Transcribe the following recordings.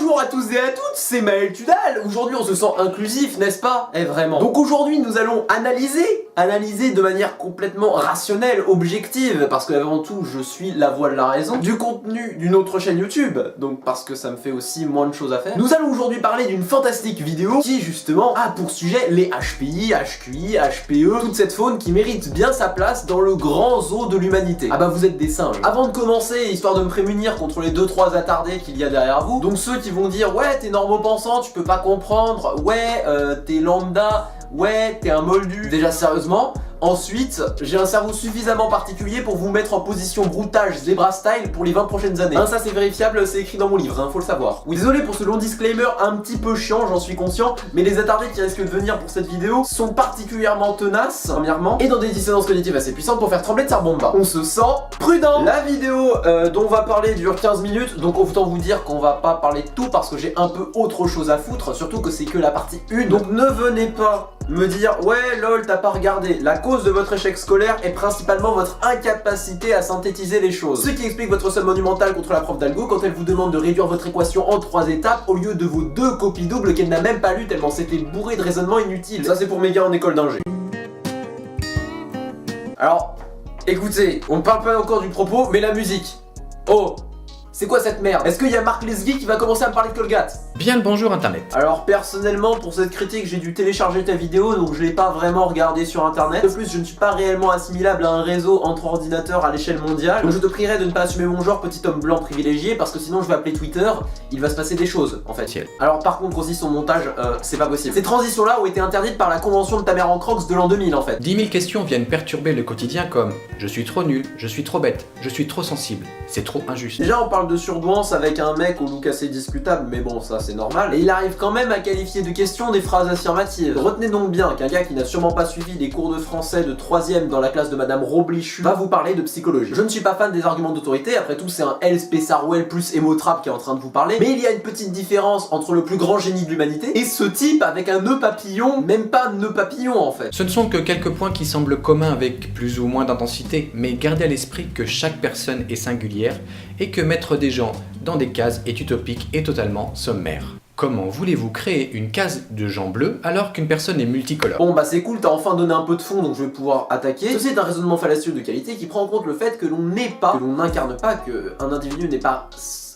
Bonjour à tous et à toutes, c'est Maël Tudal. Aujourd'hui on se sent inclusif, n'est-ce pas? Eh vraiment. Donc aujourd'hui nous allons analyser de manière complètement rationnelle, objective, parce que avant tout je suis la voix de la raison, du contenu d'une autre chaîne YouTube, donc parce que ça me fait aussi moins de choses à faire. Nous allons aujourd'hui parler d'une fantastique vidéo qui justement a pour sujet les HPI, HQI, HPE, toute cette faune qui mérite bien sa place dans le grand zoo de l'humanité. Ah bah vous êtes des singes. Avant de commencer, histoire de me prémunir contre les 2-3 attardés qu'il y a derrière vous, donc ceux qui vont dire ouais t'es normopensant, tu peux pas comprendre, ouais t'es lambda, ouais t'es un moldu, déjà sérieusement. Ensuite, j'ai un cerveau suffisamment particulier pour vous mettre en position broutage zebra style pour les 20 prochaines années. Hein, ça c'est vérifiable, c'est écrit dans mon livre, hein, faut le savoir. Oui, désolé pour ce long disclaimer un petit peu chiant, j'en suis conscient, mais les attardés qui risquent de venir pour cette vidéo sont particulièrement tenaces, premièrement, et dans des dissonances cognitives assez puissantes pour faire trembler de Tsar-Bomba. On se sent prudent. La vidéo dont on va parler dure 15 minutes, donc autant vous dire qu'on va pas parler de tout parce que j'ai un peu autre chose à foutre, surtout que c'est que la partie 1. Donc ne venez pas me dire ouais lol t'as pas regardé. La cause de votre échec scolaire est principalement votre incapacité à synthétiser les choses. Ce qui explique votre somme monumentale contre la prof d'algo quand elle vous demande de réduire votre équation en 3 étapes au lieu de vos 2 copies doubles qu'elle n'a même pas lues tellement c'était bourré de raisonnements inutiles. Ça c'est pour mes gars en école d'ingé. Alors, écoutez, on ne parle pas encore du propos, mais la musique. Oh, c'est quoi cette merde? Est-ce qu'il y a Marc Lesguy qui va commencer à me parler de Colgate? Bien le bonjour internet. Alors personnellement pour cette critique j'ai dû télécharger ta vidéo donc je l'ai pas vraiment regardé sur internet. De plus je ne suis pas réellement assimilable à un réseau entre ordinateurs à l'échelle mondiale. Donc je te prierai de ne pas assumer mon genre petit homme blanc privilégié parce que sinon je vais appeler Twitter, il va se passer des choses en fait. Alors par contre aussi son montage c'est pas possible. Ces transitions là ont été interdites par la convention de ta mère en crocs de l'an 2000 en fait. 10 000 questions viennent perturber le quotidien comme je suis trop nul, je suis trop bête, je suis trop sensible, c'est trop injuste. Déjà on parle de surdouance avec un mec au look assez discutable mais bon ça c'est normal. Et il arrive quand même à qualifier de questions des phrases affirmatives. Retenez donc bien qu'un gars qui n'a sûrement pas suivi les cours de français de 3ème dans la classe de Madame Roblichu va vous parler de psychologie. Je ne suis pas fan des arguments d'autorité, après tout c'est un LSP Sarwell plus Emotrap qui est en train de vous parler, mais il y a une petite différence entre le plus grand génie de l'humanité et ce type avec un nœud papillon, même pas nœud papillon en fait. Ce ne sont que quelques points qui semblent communs avec plus ou moins d'intensité, mais gardez à l'esprit que chaque personne est singulière et que mettre des gens dans des cases est utopique et totalement sommaire. Comment voulez-vous créer une case de gens bleus alors qu'une personne est multicolore? Bon bah c'est cool, t'as enfin donné un peu de fond donc je vais pouvoir attaquer. Ceci est un raisonnement fallacieux de qualité qui prend en compte le fait que l'on n'est pas, que l'on n'incarne pas, qu'un individu n'est pas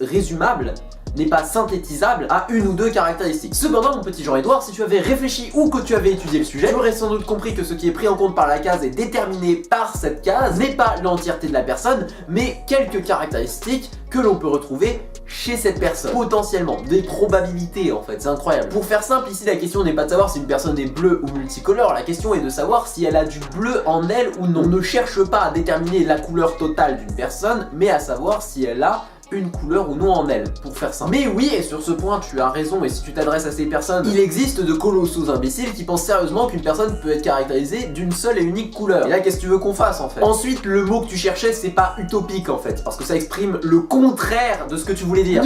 résumable, n'est pas synthétisable à une ou deux caractéristiques. Cependant mon petit Jean-Edouard, si tu avais réfléchi ou que tu avais étudié le sujet, tu aurais sans doute compris que ce qui est pris en compte par la case est déterminé par cette case, n'est pas l'entièreté de la personne, mais quelques caractéristiques que l'on peut retrouver chez cette personne. Potentiellement, des probabilités en fait, c'est incroyable. Pour faire simple, ici la question n'est pas de savoir si une personne est bleue ou multicolore, la question est de savoir si elle a du bleu en elle ou non. On ne cherche pas à déterminer la couleur totale d'une personne, mais à savoir si elle a une couleur ou non en elle, pour faire simple. Mais oui, et sur ce point tu as raison, et si tu t'adresses à ces personnes, il existe de colossaux imbéciles qui pensent sérieusement qu'une personne peut être caractérisée d'une seule et unique couleur. Et là qu'est-ce que tu veux qu'on fasse en fait? Ensuite, le mot que tu cherchais c'est pas utopique en fait, parce que ça exprime le contraire de ce que tu voulais dire.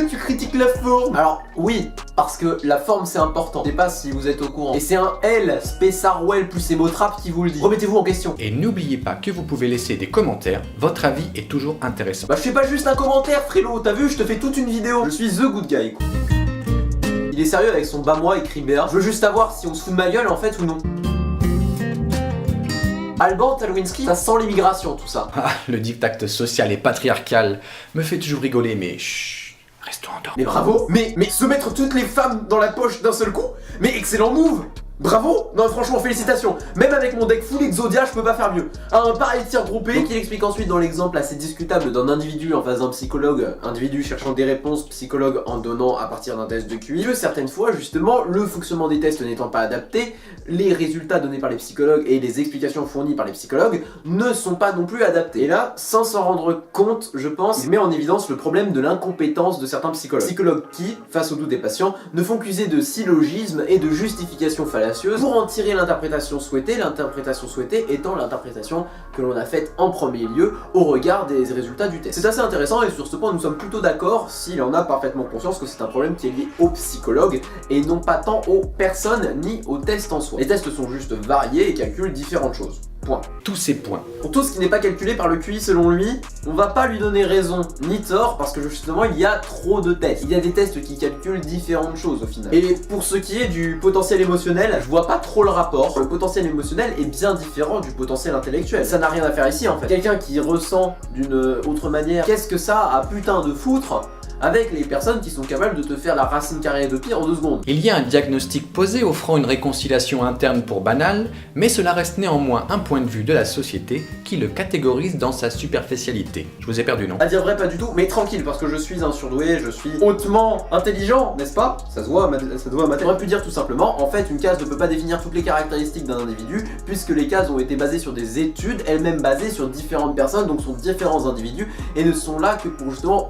Tu critiques la forme. Alors oui, parce que la forme c'est important. Je sais pas si vous êtes au courant. Et c'est un L, Spessarwell plus Emotrap qui vous le dit. Remettez-vous en question. Et n'oubliez pas que vous pouvez laisser des commentaires, votre avis est toujours intéressant. Bah je fais pas juste un commentaire frérot, t'as vu, je te fais toute une vidéo. Je suis the good guy quoi. Il est sérieux avec son bas moi écrit BR. Je veux juste savoir si on se fout de ma gueule en fait ou non. Alban Talwinski, ça sent l'immigration tout ça. Ah, le dictat social et patriarcal me fait toujours rigoler mais chut, restons endormis. Mais bravo. Mais se mettre toutes les femmes dans la poche d'un seul coup. Mais excellent move. Bravo! Non franchement félicitations. Même avec mon deck full Exodia je peux pas faire mieux. Un pareil tir groupé. Donc il explique ensuite dans l'exemple assez discutable d'un individu en face d'un psychologue, individu cherchant des réponses, psychologue en donnant à partir d'un test de QI, que certaines fois justement le fonctionnement des tests n'étant pas adapté, les résultats donnés par les psychologues et les explications fournies par les psychologues ne sont pas non plus adaptés. Et là, sans s'en rendre compte, je pense, il met en évidence le problème de l'incompétence de certains psychologues. Psychologues qui, face au doute des patients, ne font qu'user de syllogismes et de justifications fallacieuses pour en tirer l'interprétation souhaitée étant l'interprétation que l'on a faite en premier lieu au regard des résultats du test. C'est assez intéressant et sur ce point nous sommes plutôt d'accord s'il en a parfaitement conscience que c'est un problème qui est lié aux psychologues et non pas tant aux personnes ni aux tests en soi. Les tests sont juste variés et calculent différentes choses. Point. Tous ces points. Pour tout ce qui n'est pas calculé par le QI selon lui, on va pas lui donner raison ni tort parce que justement il y a trop de tests. Il y a des tests qui calculent différentes choses au final. Et pour ce qui est du potentiel émotionnel, je vois pas trop le rapport. Le potentiel émotionnel est bien différent du potentiel intellectuel. Ça n'a rien à faire ici en fait. Quelqu'un qui ressent d'une autre manière, qu'est-ce que ça a putain de foutre avec les personnes qui sont capables de te faire la racine carrée de pi en 2 secondes. Il y a un diagnostic posé offrant une réconciliation interne pour banal, mais cela reste néanmoins un point de vue de la société qui le catégorise dans sa superficialité. Je vous ai perdu, non? À dire vrai, pas du tout, mais tranquille, parce que je suis un surdoué, je suis hautement intelligent, n'est-ce pas? Ça se voit à ma tête. On aurait pu dire tout simplement, en fait, une case ne peut pas définir toutes les caractéristiques d'un individu, puisque les cases ont été basées sur des études, elles-mêmes basées sur différentes personnes, donc sur différents individus, et ne sont là que pour justement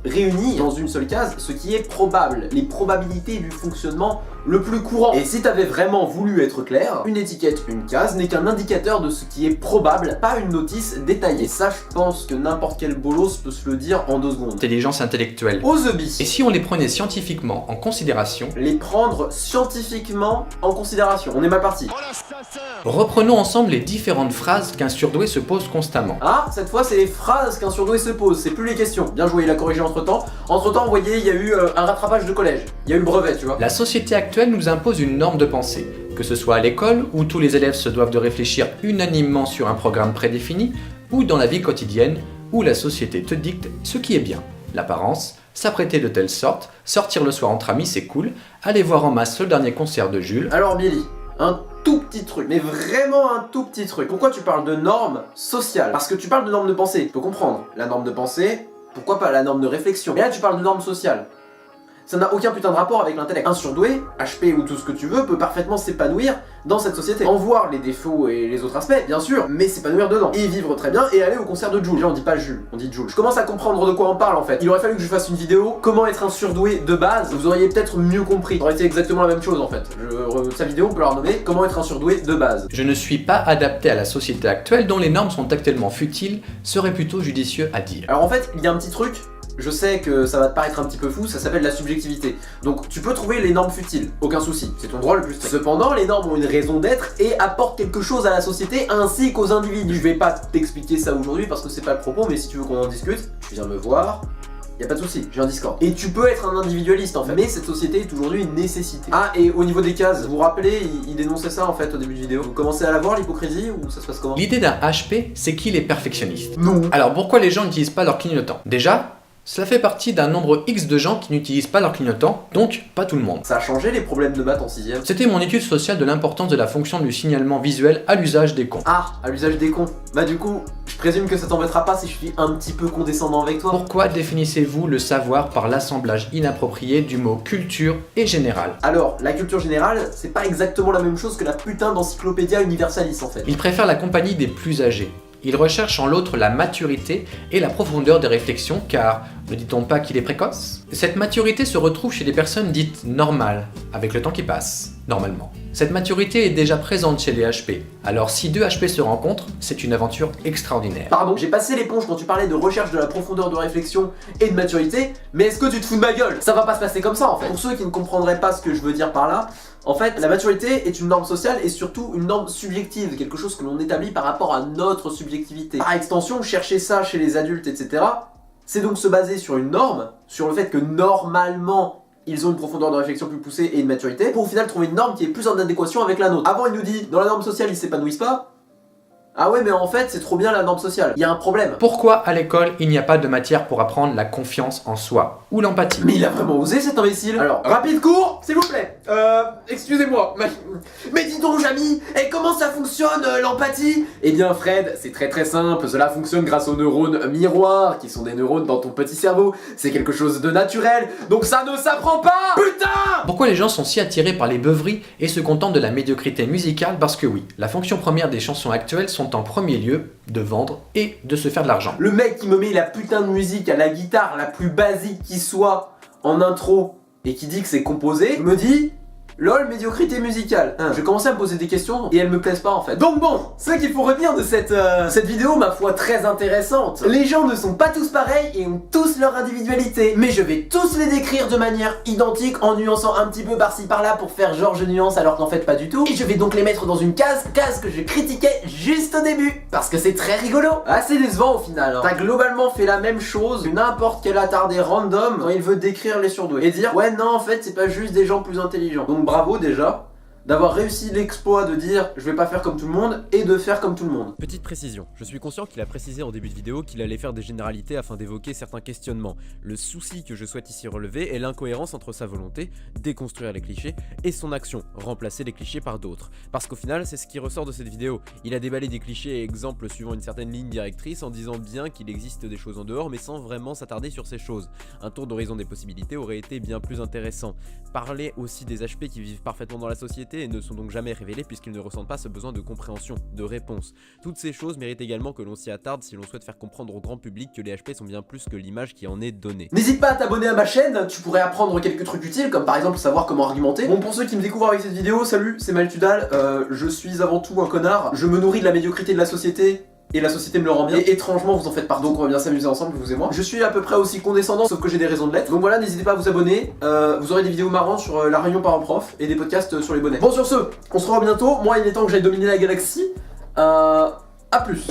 réunir dans une seule case ce qui est probable, les probabilités du fonctionnement le plus courant. Et si t'avais vraiment voulu être clair, une étiquette, une case n'est qu'un indicateur de ce qui est probable, pas une notice détaillée. Et ça, je pense que n'importe quel bolos peut se le dire en 2 secondes. Intelligence intellectuelle. Aux zombies. Et si on les prenait scientifiquement en considération? Les prendre scientifiquement en considération. On est mal parti. Reprenons ensemble les différentes phrases qu'un surdoué se pose constamment. Ah, cette fois c'est les phrases qu'un surdoué se pose, c'est plus les questions. Bien joué, il a corrigé entre temps. Entre temps, vous voyez, il y a eu un rattrapage de collège. Il y a eu le brevet, tu vois. La société actuelle nous impose une norme de pensée, que ce soit à l'école où tous les élèves se doivent de réfléchir unanimement sur un programme prédéfini, ou dans la vie quotidienne où la société te dicte ce qui est bien. L'apparence, s'apprêter de telle sorte, sortir le soir entre amis c'est cool, aller voir en masse le dernier concert de Jules. Alors Billy, un tout petit truc, mais vraiment un tout petit truc. Pourquoi tu parles de normes sociales? Parce que tu parles de normes de pensée, je peux comprendre. La norme de pensée, pourquoi pas la norme de réflexion? Mais là tu parles de normes sociales. Ça n'a aucun putain de rapport avec l'intellect. Un surdoué, HP ou tout ce que tu veux, peut parfaitement s'épanouir dans cette société. En voir les défauts et les autres aspects, bien sûr, mais s'épanouir dedans. Et vivre très bien et aller au concert de Jules. Là on dit pas Jules, on dit Jules. Je commence à comprendre de quoi on parle en fait. Il aurait fallu que je fasse une vidéo, comment être un surdoué de base, vous auriez peut-être mieux compris. Ça aurait été exactement la même chose en fait. Sa vidéo, on peut la renommer comment être un surdoué de base. Je ne suis pas adapté à la société actuelle dont les normes sont actuellement futiles, serait plutôt judicieux à dire. Alors en fait, il y a un petit truc. Je sais que ça va te paraître un petit peu fou, ça s'appelle la subjectivité. Donc tu peux trouver les normes futiles, aucun souci, c'est ton droit le plus strict. Cependant, les normes ont une raison d'être et apportent quelque chose à la société ainsi qu'aux individus. Je vais pas t'expliquer ça aujourd'hui parce que c'est pas le propos, mais si tu veux qu'on en discute, tu viens me voir. Y a pas de souci, j'ai un Discord. Et tu peux être un individualiste en fait, mais cette société est aujourd'hui une nécessité. Ah, et au niveau des cases, vous vous rappelez, il dénonçait ça en fait au début de vidéo. Vous commencez à la voir l'hypocrisie ou ça se passe comment? L'idée d'un HP, c'est qu'il est perfectionniste. Non. Alors pourquoi les gens n'utilisent pas leur clignotant? Déjà, cela fait partie d'un nombre X de gens qui n'utilisent pas leur clignotant, donc pas tout le monde. Ça a changé les problèmes de maths en 6ème. C'était mon étude sociale de l'importance de la fonction du signalement visuel à l'usage des cons. Ah, à l'usage des cons. Bah du coup, je présume que ça t'embêtera pas si je suis un petit peu condescendant avec toi. Pourquoi définissez-vous le savoir par l'assemblage inapproprié du mot culture et général? Alors, la culture générale, c'est pas exactement la même chose que la putain d'encyclopédia universalis en fait. Il préfère la compagnie des plus âgés. Il recherche en l'autre la maturité et la profondeur des réflexions car, ne dit-on pas qu'il est précoce? Cette maturité se retrouve chez les personnes dites normales, avec le temps qui passe, normalement. Cette maturité est déjà présente chez les HP, alors si 2 HP se rencontrent, c'est une aventure extraordinaire. Pardon, j'ai passé l'éponge quand tu parlais de recherche de la profondeur de réflexion et de maturité, mais est-ce que tu te fous de ma gueule? Ça va pas se passer comme ça en fait. Pour ceux qui ne comprendraient pas ce que je veux dire par là, en fait, la maturité est une norme sociale et surtout une norme subjective, quelque chose que l'on établit par rapport à notre subjectivité. Par extension, chercher ça chez les adultes, etc., c'est donc se baser sur une norme, sur le fait que normalement, ils ont une profondeur de réflexion plus poussée et une maturité, pour au final trouver une norme qui est plus en adéquation avec la nôtre. Avant, il nous dit, dans la norme sociale, ils s'épanouissent pas. Ah ouais, mais en fait, c'est trop bien la norme sociale. Il y a un problème. Pourquoi à l'école, il n'y a pas de matière pour apprendre la confiance en soi ou l'empathie? Mais il a vraiment osé cet imbécile. Alors, rapide cours, s'il vous plaît. Excusez-moi. Mais dis donc, Jamy, et comment ça fonctionne l'empathie? Eh bien, Fred, c'est très simple. Cela fonctionne grâce aux neurones miroirs, qui sont des neurones dans ton petit cerveau. C'est quelque chose de naturel, donc ça ne s'apprend pas. Putain! Pourquoi les gens sont si attirés par les beuveries et se contentent de la médiocrité musicale? Parce que oui, la fonction première des chansons actuelles sont en premier lieu de vendre et de se faire de l'argent. Le mec qui me met la putain de musique à la guitare la plus basique qui soit en intro et qui dit que c'est composé, me dit LOL, médiocrité musicale. Je vais commencer à me poser des questions et elles me plaisent pas en fait. Donc bon, ce qu'il faut retenir de cette vidéo, ma foi, très intéressante. Les gens ne sont pas tous pareils et ont tous leur individualité. Mais je vais tous les décrire de manière identique en nuançant un petit peu par-ci par-là pour faire genre je nuance alors qu'en fait pas du tout. Et je vais donc les mettre dans une case que je critiquais juste au début. Parce que c'est très rigolo. Assez décevant au final. T'as globalement fait la même chose que n'importe quel attardé random quand il veut décrire les surdoués. Et dire ouais non en fait c'est pas juste des gens plus intelligents. Donc bravo déjà d'avoir réussi l'exploit de dire je vais pas faire comme tout le monde et de faire comme tout le monde. Petite précision, je suis conscient qu'il a précisé en début de vidéo qu'il allait faire des généralités afin d'évoquer certains questionnements. Le souci que je souhaite ici relever est l'incohérence entre sa volonté, déconstruire les clichés, et son action, remplacer les clichés par d'autres. Parce qu'au final, c'est ce qui ressort de cette vidéo. Il a déballé des clichés et exemples suivant une certaine ligne directrice en disant bien qu'il existe des choses en dehors mais sans vraiment s'attarder sur ces choses. Un tour d'horizon des possibilités aurait été bien plus intéressant. Parler aussi des HP qui vivent parfaitement dans la société et ne sont donc jamais révélés puisqu'ils ne ressentent pas ce besoin de compréhension, de réponse. Toutes ces choses méritent également que l'on s'y attarde si l'on souhaite faire comprendre au grand public que les HP sont bien plus que l'image qui en est donnée. N'hésite pas à t'abonner à ma chaîne, tu pourrais apprendre quelques trucs utiles comme par exemple savoir comment argumenter. Bon, pour ceux qui me découvrent avec cette vidéo, salut, c'est Maltudal, je suis avant tout un connard, je me nourris de la médiocrité de la société et la société me le rend bien. Et étrangement, vous en faites part, donc on va bien s'amuser ensemble, vous et moi. Je suis à peu près aussi condescendant, sauf que j'ai des raisons de l'être. Donc voilà, n'hésitez pas à vous abonner. Vous aurez des vidéos marrantes sur la réunion parents-prof et des podcasts sur les bonnets. Bon, sur ce, on se revoit bientôt. Moi, il est temps que j'aille dominer la galaxie. À plus.